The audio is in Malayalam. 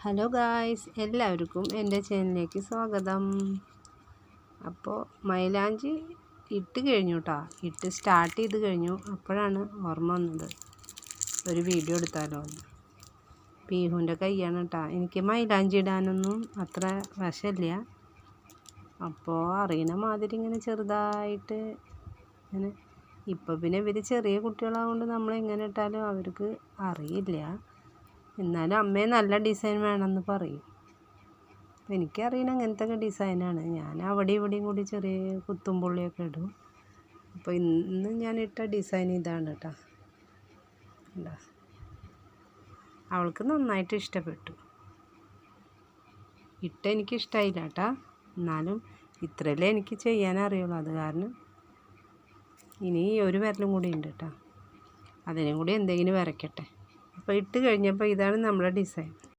ഹലോ ഗായ്സ്, എല്ലാവർക്കും എൻ്റെ ചാനലിലേക്ക് സ്വാഗതം. അപ്പോൾ മൈലാഞ്ചി ഇട്ട് കഴിഞ്ഞു കേട്ടോ. ഇട്ട് സ്റ്റാർട്ട് ചെയ്ത് കഴിഞ്ഞു. അപ്പോഴാണ് ഓർമ്മ വന്നത് ഒരു വീഡിയോ എടുത്താലോ എന്ന്. പീഹുവിൻ്റെ കൈയാണ് കേട്ടോ. എനിക്ക് മൈലാഞ്ചി ഇടാനൊന്നും അത്ര വശമില്ല. അപ്പോൾ അറിയണ മാതിരി ഇങ്ങനെ ചെറുതായിട്ട് ഇങ്ങനെ. ഇപ്പോൾ പിന്നെ ഇവർ ചെറിയ കുട്ടികളായതുകൊണ്ട് നമ്മൾ എങ്ങനെ ഇട്ടാലും അവർക്ക് അറിയില്ല. എന്നാലും അമ്മയെ നല്ല ഡിസൈൻ വേണമെന്ന് പറയും. അപ്പോൾ എനിക്കറിയണം അങ്ങനത്തെ ഡിസൈനാണ്. ഞാൻ അവിടെ ഇവിടെയും കൂടി ചെറിയ കുത്തും പുള്ളിയൊക്കെ ഇടും. അപ്പോൾ ഇന്ന് ഞാൻ ഇട്ട ഡിസൈൻ ഇതാണ് കേട്ടോ. എന്താ, അവൾക്ക് നന്നായിട്ട് ഇഷ്ടപ്പെട്ടു. എനിക്കിഷ്ടമായില്ല കേട്ടോ. എന്നാലും ഇത്രയല്ലേ എനിക്ക് ചെയ്യാൻ അറിയുള്ളൂ. അത് കാരണം ഇനി ഒരു വിരലും കൂടി ഉണ്ട് കേട്ടോ. അതിനും കൂടി എന്തെങ്കിലും വരയ്ക്കട്ടെ. അപ്പോൾ ഇട്ട് കഴിഞ്ഞപ്പോൾ ഇതാണ് നമ്മുടെ ഡിസൈൻ.